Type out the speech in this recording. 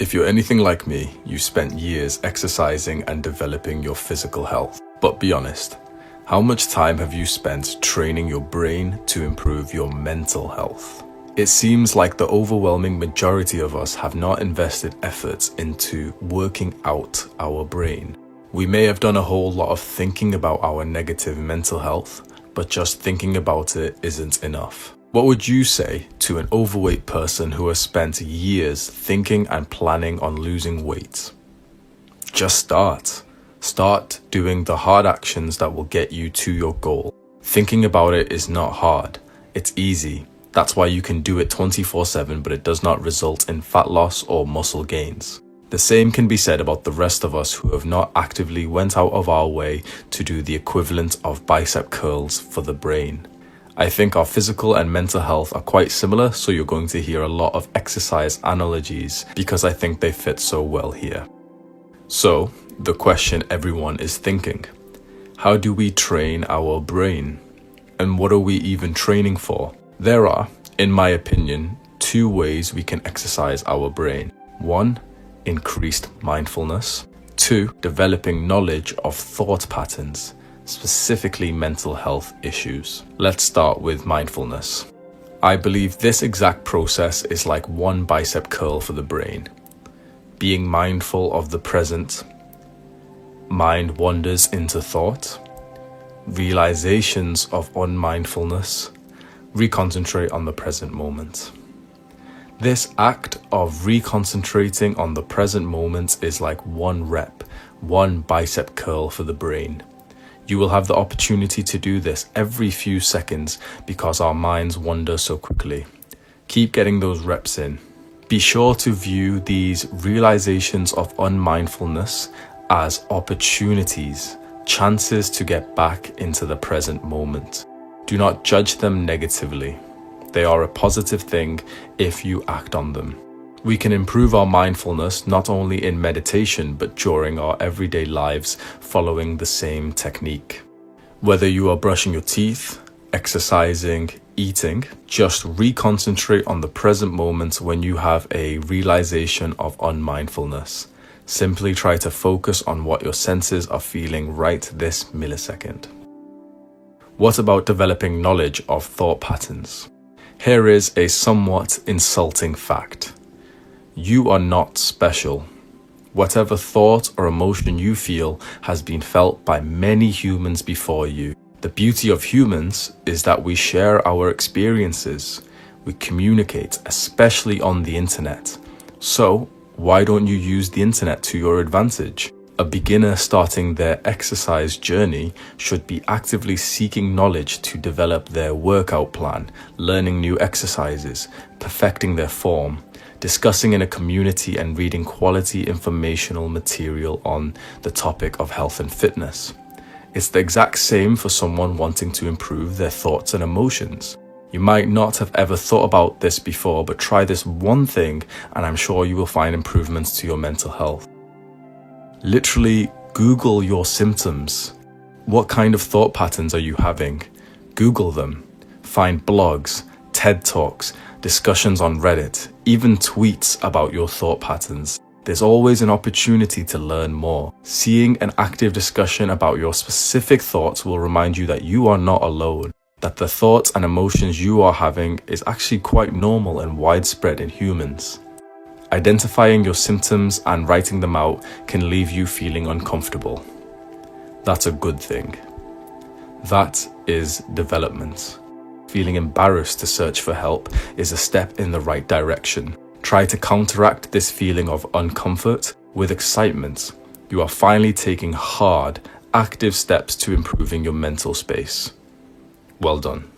If you're anything like me, you spent years exercising and developing your physical health. But be honest, how much time have you spent training your brain to improve your mental health? It seems like the overwhelming majority of us have not invested efforts into working out our brain. We may have done a whole lot of thinking about our negative mental health, but just thinking about it isn't enough. What would you say to an overweight person who has spent years thinking and planning on losing weight? Just start. Start doing the hard actions that will get you to your goal. Thinking about it is not hard. It's easy. That's why you can do it 24/7, but it does not result in fat loss or muscle gains. The same can be said about the rest of us who have not actively went out of our way to do the equivalent of bicep curls for the brain. I think our physical and mental health are quite similar, so you're going to hear a lot of exercise analogies because I think they fit so well here. So, the question everyone is thinking: how do we train our brain? And what are we even training for? There are, in my opinion, two ways we can exercise our brain. One, increased mindfulness. Two, developing knowledge of thought patterns, specifically mental health issues. Let's start with mindfulness. I believe this exact process is like one bicep curl for the brain. Being mindful of the present, mind wanders into thought, realizations of unmindfulness, reconcentrate on the present moment. This act of reconcentrating on the present moment is like one rep, one bicep curl for the brain. You will have the opportunity to do this every few seconds because our minds wander so quickly. Keep getting those reps in. Be sure to view these realizations of unmindfulness as opportunities, chances to get back into the present moment. Do not judge them negatively. They are a positive thing if you act on them. We can improve our mindfulness not only in meditation, but during our everyday lives following the same technique. Whether you are brushing your teeth, exercising, eating, just reconcentrate on the present moment when you have a realization of unmindfulness. Simply try to focus on what your senses are feeling right this millisecond. What about developing knowledge of thought patterns? Here is a somewhat insulting fact. You are not special. Whatever thought or emotion you feel has been felt by many humans before you. The beauty of humans is that we share our experiences. We communicate, especially on the internet. So, why don't you use the internet to your advantage? A beginner starting their exercise journey should be actively seeking knowledge to develop their workout plan, learning new exercises, perfecting their form, discussing in a community and reading quality informational material on the topic of health and fitness. It's the exact same for someone wanting to improve their thoughts and emotions. You might not have ever thought about this before, but try this one thing and I'm sure you will find improvements to your mental health. Literally, Google your symptoms. What kind of thought patterns are you having? Google them. Find blogs, TED Talks, discussions on Reddit, even tweets about your thought patterns. There's always an opportunity to learn more. Seeing an active discussion about your specific thoughts will remind you that you are not alone, that the thoughts and emotions you are having is actually quite normal and widespread in humans. Identifying your symptoms and writing them out can leave you feeling uncomfortable. That's a good thing. That is development. Feeling embarrassed to search for help is a step in the right direction. Try to counteract this feeling of uncomfort with excitement. You are finally taking hard, active steps to improving your mental space. Well done.